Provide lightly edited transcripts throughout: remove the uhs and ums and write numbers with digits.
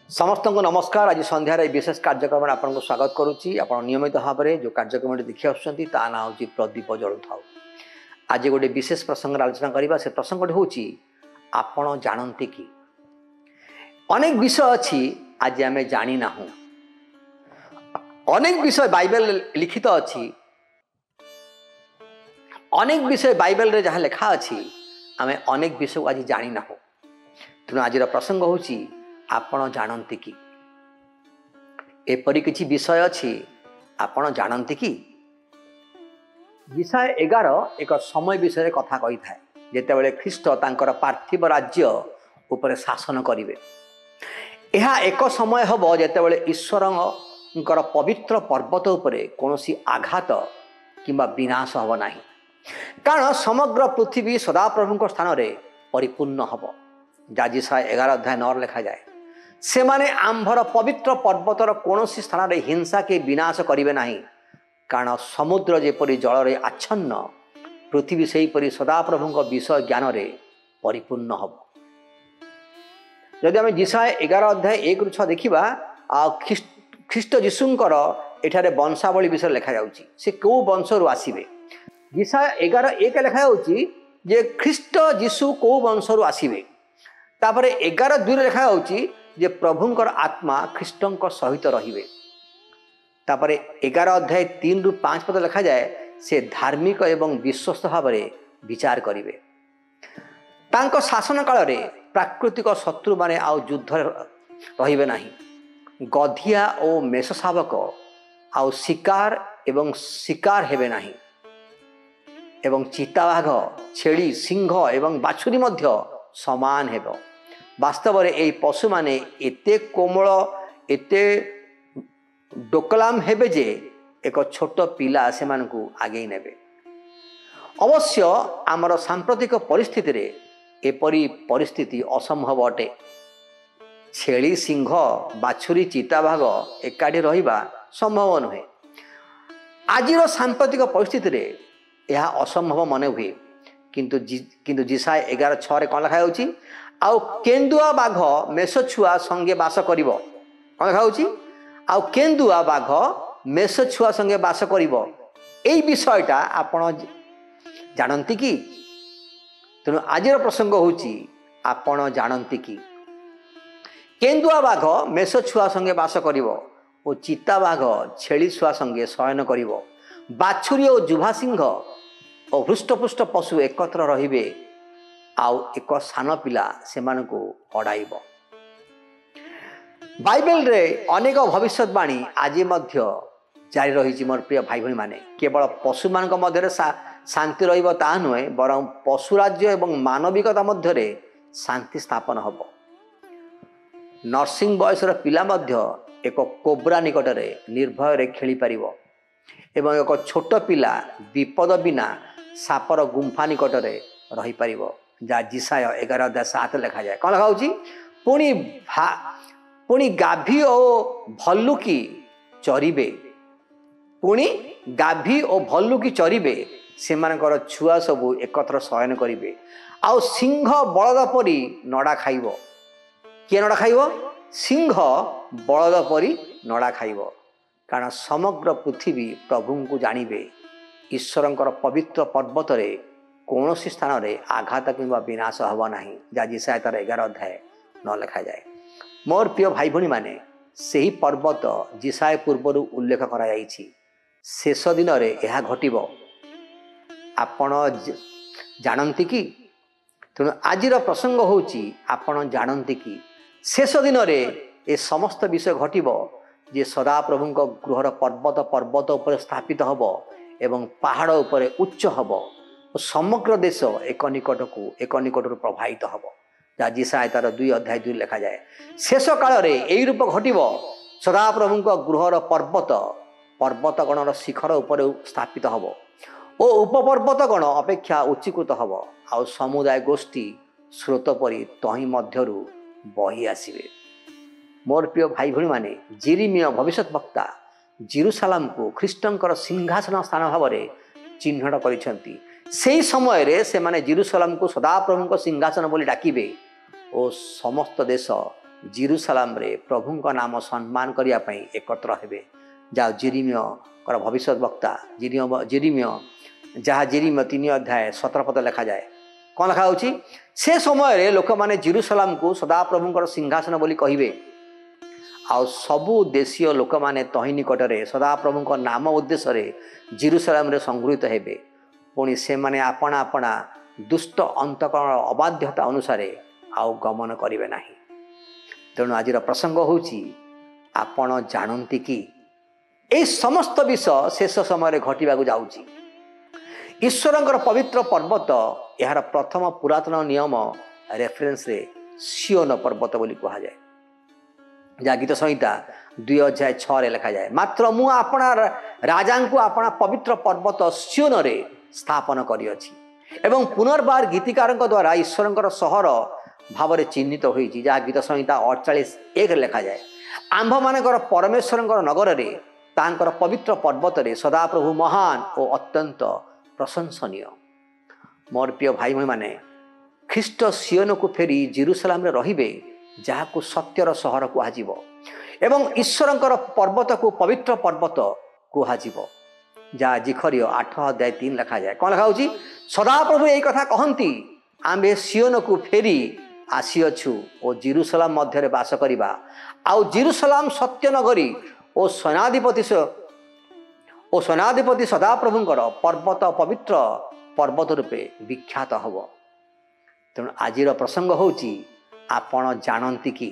समस्त को नमस्कार। आज संध्यार विशेष कार्यक्रम आपको स्वागत करुच्ची। आप नियमित भाव में जो कार्यक्रम देखी आसुँच ता ना हूँ प्रदीप जलु था। आज गोटे विशेष प्रसंग आलोचना करवा। से प्रसंग हूँ आपण जानते कि अनेक विषय अच्छी आज आम जानी ना। अनेक विषय बाइबल लिखित अच्छी, अनेक विषय बाइबल रे जहाँ लेखा अच्छी आम अनेक विषय आज जानी ना। तेणु आज प्रसंग हूँ आपण जानते कि एपरी किछि विषय अच्छी आपण जानते कि। विषय 11 एक समय विषय कथा कही था जेतेबेले ख्रीष्ट तांकर पार्थिव राज्य उपर शासन करिवे। यह एक समय हब जेतेबेले ईश्वरंकर पवित्र पर्वत उपरे कोनोसी आघात किंबा विनाश हब नाही, कारण समग्र पृथ्वी सदाप्रभुଙ୍କ स्थान रे परिपूर्ण हब। जाजिसाय 11 अध्याय 9 लिखा जाए, से माने आंभर पवित्र पर्वतर कोनोसी स्थान रे हिंसा के विनाश करिवे नाही, कारण समुद्र जेपरि जल रे आच्छन्न पृथ्वी सेहीपरि सदाप्रभुଙ୍କ विषय ज्ञान रे परिपूर्ण हब। जदि आम जिसाय 11 अध्याय 1-6 देखिबा, ख्रीष्ट जीशुंकर एठारे वंशावली विषय लिखा जाउची। से को वंशरु आसीबे। जिसाय 11:1 लिखा जाउची जे ख्रीष्ट जीशु को वंशरु आसीबे। तापरे 11:2 लिखा जाउची जे प्रभुंकर आत्मा ख्रीष्टंक सहित रहिबे। तापरे 11 अध्याय 3-5 पद लिखा जाए, से धार्मिक एवं विश्वस्त भाव में विचार करिवे। तांको शासन काल रे प्राकृतिक शत्रु माने आउ युद्ध रहिबे नाही। गधिया और मेष शावक आउ शिकार एवं शिकार हेबे नाही, एवं चिताबाघ, छेली, सिंह एवं बाछुरी मध्य समान हेबो। वास्तव में यही पशु माने एते कोमल एते डोकलाम हेबे जे एक छोट पिला से मानकु आगे नेबे। अवश्य आमर सांप्रतिक परिस्थिति रे एपरी परिस्थिति असंभव अटे। छेली, सिंह, बाछुरी, चिताबाघ एकाठी रहिबा संभव नुहे। आजिर सांप्रतिक परिस्थिति रे यह असंभव मने हुए, किंतु जिसाय 11:6 रे कौन लिखा होची, आउ केंदुआ बाघ मेष छुआ संगे बास करिवो। कौन लिखा होची, आउ केंदुआ बाघ मेष छुआ संगे बास करिवो। एई विषयटा आपण जानंती कि। तेणु आजिर प्रसंग होची आपण जानंती कि। केंदुआ बाघ मेष छुआ संगे बास करिवो और चिता बाघ छेली छुआ संगे शयन करिवो। बाछुरी और जुभा सिंह और हृष्टपुष्ट पशु एकत्र रहिबे, आउ एक सान पिला सेमानकु अड़ाइब। बाइबल रे अनेक भविष्यवाणी आज मध्य जारी रही। मोर प्रिय भाई भाई माने, केवल पशु मान मध्य शांति रहिब ता नुहे, बरं पशुराज्य एवं मानविकता मध्य शांति स्थापन हब। नर्सिंग बयसर पिला मध्य एक कोब्रा निकट में निर्भय रे खेली पारिबो, एवं एक छोट पिला विपद बिना सापर गुंफा निकट में रही पारिबो। जा जिसाय 11:7 लिखा जाए। कौन लिखा होची, पुणी गाभी और भल्लुकी चरिबे, पुणी गाभी और भल्लुकी चरिबे, सेमानकर छुआ सबू एकत्र शयन करिवे। आउ सिंह बलद परी नड़ा खाइब। किए नड़ा खाइब? सिंह बलद परी नड़ा खाइब। कारण समग्र पृथ्वी प्रभु को जानिबे। ईश्वरंकर पवित्र पर्वत रे कौन स्थान रे आघात किंबा विनाश हब नाही। जा जिसाय 11:9 लिखा जाए। मोर प्रिय भाई भणी माने, सही पर्वत जिसाय पूर्वर उल्लेख करा जाइछि। शेष दिन में यह घटव आपण जानती कि तेणु आज प्रसंग होची आपण जानती कि शेष दिन में ये समस्त विषय घटव जे सदा प्रभु गृहर पर्वत पर्वत उपर स्थापित हब एवं पहाड़ उपर उच्च हब और समग्र देश एक निकट प्रभावित हब जहाँ जिसाय तार 2 अध्याय 2 लिखा जाए शेष काल में यही रूप घटव सदा प्रभु गृहर पर्वत पर्वतगणर शिखर उपर स्थापित हब और उपपर्वतगण अपेक्षा उच्चीकृत हब आ समुदाय गोष्ठी स्रोत परी तही मध्यरु बही आसवे। मोर प्रिय भाई भणी माने जेरेमिया भविष्यत वक्ता जेरुसालेम को ख्रीष्टंकर सिंहासन स्थान भाव में चिन्हट करिसेंती। सेही समय रे से माने जेरुसालेम को सदाप्रभु सिंहासन बोली डाकिबे और समस्त देश जेरुसालेम रे प्रभु नाम सम्मान करिया पई एकत्र हेबे। जहाँ जेरेमिया भविष्यत वक्ता जेरेमिया जहाँ जेरेमिया 3 अध्याय 17 पद लिखा जाए कौन लिखा होची से समय रे लोक माने जेरुसालेम को सदाप्रभु सिंहासन बोली कहिबे आ सबु देशीय लोक माने तही निकटरे सदाप्रभु नाम उद्देश्य जेरुसालेम रे संगृहित हेबे पुणी से माने आपणा आपणा दुष्ट अंतकरण अबाध्यता अनुसार आउ गमन करिवे नाही। तेणु आज प्रसंग होची आपण जानती कि ए समस्त विषय शेष समय घटवा जाऊँगी। ईश्वर पवित्र पर्वत यार प्रथम पुरातन नियम रेफरेन्स रे सियोन पर्वत बोली कहा जाए जहाँ गीत संहिता 2 अध्याय 6 लिखा जाए मात्र मु आपणा राजा को आपणा पवित्र पर्वत सियोन रे स्थापन करिअछि एवं पुनर्बार गीतिकार द्वारा ईश्वर सहर भाव चिन्हित होइछि जहाँ गीत संहिता 48:1 लिखा जाए आंभ मानकर परमेश्वर नगर रे तांकर पवित्र पर्वत रे सदाप्रभु महान और अत्यंत प्रशंसनीय। मोर प्रिय भाई भाई माने ख्रीष्ट सियोन को फेरी जेरुसालेम रे रहिबे जहाँ को सत्यर सहर कहुव एवं ईश्वर पर्वत को पवित्र पर्वत कहुव जहाँ जिखरिय 8 अध्याय 3 लिखा जाए कौन लिखा होची सदाप्रभु यही कथा कहती आम्भे सियोन को फेरी आसीअछु और जेरुसालेम मध्य बास करिबा आउ जेरुसालेम सत्य नगरी और सेनाधिपति सदाप्रभुंकर पर्वत पवित्र पर्वत रूपे विख्यात हब। तेणु आज प्रसंग होची आपण जानती कि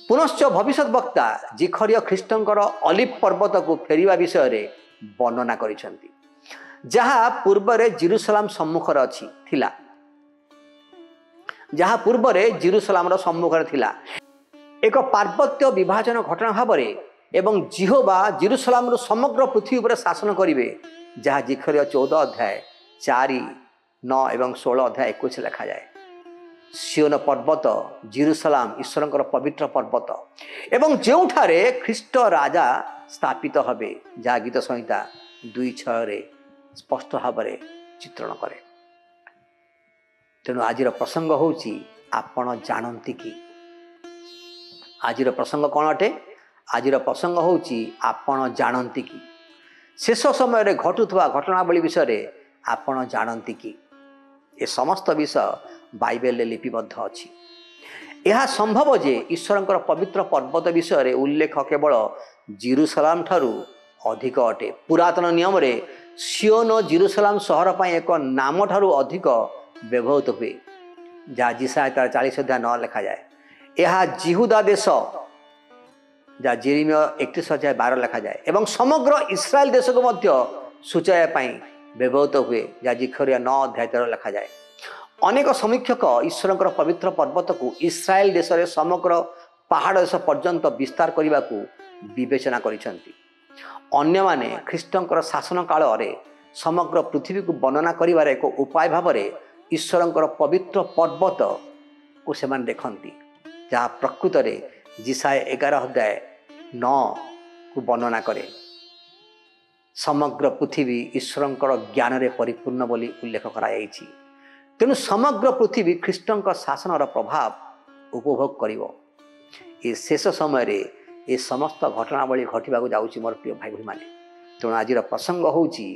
पुनश्च भविष्यत वक्ता जिखरिय ख्रीष्टंकर अलिव पर्वत को फेरिबा विषय रे वर्णना करिसेंती जहाँ पूर्व जेरुसालेम सम्मुखर अछि थिला जहाँ पूर्व जेरुसालेम सम्मुखर थिला एक पार्वत्य विभाजन घटना भाव एवं जिहोवा जेरुसालेम समग्र पृथ्वी पर शासन करेंगे जहाँ जिखरिय 14 अध्याय 4, 9 एवं 16 अध्याय 21 लिखा जाए सियोन पर्वत जेरुसालेम ईश्वर पवित्र पर्वत एवं जोठारे ख्रीष्ट राजा स्थापित हबे जहाँ गीत संहिता 2:6 स्पष्ट भाव में चित्रण करे। तेणु आज प्रसंग होची आपण जानती कि आज प्रसंग कौन अटे आज प्रसंग होची आपण जानती कि शेष समय घटुवा घटनावली विषय आपण जानती कि ए समस्त विषय बाइबल लिपिबद्ध अछि। यह संभव जे ईश्वर पवित्र पर्वत विषय उल्लेख केवल जेरुसालेम ठारू अधिक अटे। पुरातन नियम रे सियोन जेरुसालेम सहर पर एक नाम ठारू अधिक व्यवहृत हुए जहाँ जिसाय 40 अध्याय 9 लिखा जाए यह जिहुदा देश जहाँ जेरेमिया 31 अध्याय 12 लिखा जाए एवं समग्र इस्राएल देश को मध्य सूचाया व्यवहृत हुए जहाँ जिखरिया 9 अध्याय 13 लिखा जाए। अनेक समीक्षक ईश्वर पवित्र पर्वत को इस्राएल देश रे समग्र पहाड़ देश पर्यंत विस्तार करने को विवेचना करिसेंती। अन्य माने ख्रीष्टंकर शासन काल रे समग्र पृथ्वी को वर्णना करिवार एक उपाय भाव में ईश्वर पवित्र पर्वत को से देखती जहाँ प्रकृत में जिसाय 11 अध्याय 9 को वर्णना करे समग्र पृथ्वी ईश्वर ज्ञान रे परिपूर्ण बोली उल्लेख कराई। तेणु समग्र पृथ्वी ख्रीष्टंक शासन प्रभाव उपभोग करिवो। ये शेष समय रे ये समस्त घटनावली घटवा जाऊँगी मोर प्रिय भाई भाई माने। तेणु आज प्रसंग होची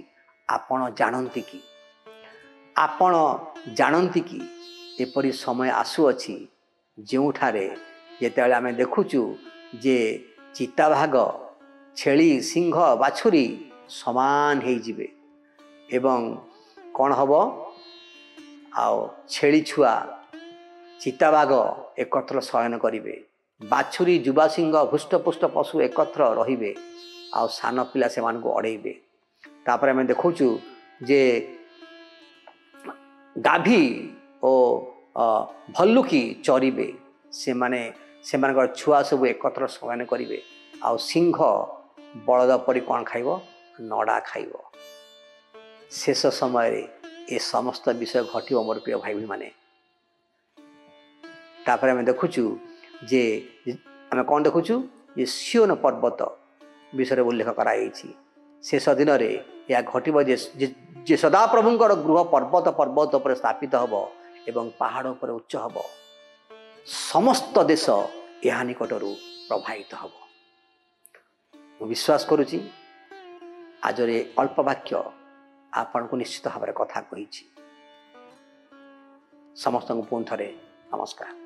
आपण जानती कि एपरी समय आसुअछि जोठारे जेतेबेले आमे देखुचु जे चिताभाग ଛେଳି ସିଂହ ବାଛୁରୀ ସମାନ ହେଇଯିବେ ଏବଂ କ'ଣ ହେବ ଆଉ ଛେଳି ଛୁଆ ଚିତାବାଘ ଏକତ୍ର ଶୟନ କରିବେ, ବାଛୁରୀ ଯୁବା ସିଂହ ହୃଷ୍ଟପୁଷ୍ଟ ପଶୁ ଏକତ୍ର ରହିବେ ଆଉ ସାନ ପିଲା ସେମାନଙ୍କୁ ଅଡ଼େଇବେ। ତାପରେ ଆମେ ଦେଖୁଛୁ ଯେ ଗାଭୀ ଓ ଭଲ୍ଲୁକି ଚରିବେ, ସେମାନଙ୍କର ଛୁଆ ସବୁ ଏକତ୍ର ଶୟନ କରିବେ ଆଉ ସିଂହ ବଳଦ ପରି କ'ଣ ଖାଇବ? ନଡ଼ା ଖାଇବ। ଶେଷ ସମୟରେ ଏ ସମସ୍ତ ବିଷୟ ଘଟିବ ମୋର ପ୍ରିୟ ଭାଇ ଭଉଣୀମାନେ। ତାପରେ ଆମେ ଦେଖୁଛୁ ଯେ ଆମେ କ'ଣ ଦେଖୁଛୁ ଯେ ସିଓନ ପର୍ବତ ବିଷୟରେ ଉଲ୍ଲେଖ କରାଯାଇଛି। ଶେଷ ଦିନରେ ଏହା ଘଟିବ ଯେ ସଦାପ୍ରଭୁଙ୍କର ଗୃହ ପର୍ବତ ପର୍ବତ ଉପରେ ସ୍ଥାପିତ ହେବ ଏବଂ ପାହାଡ଼ ଉପରେ ଉଚ୍ଚ ହେବ। ସମସ୍ତ ଦେଶ ଏହା ନିକଟରୁ ପ୍ରବାହିତ ହେବ। ମୁଁ ବିଶ୍ୱାସ କରୁଛି ଆଜିର ଏ ଅଳ୍ପ ବାକ୍ୟ ଆପଣଙ୍କୁ ନିଶ୍ଚିତ ଭାବରେ କଥା କହିଛି। ସମସ୍ତଙ୍କୁ ପୁଣି ଥରେ ନମସ୍କାର।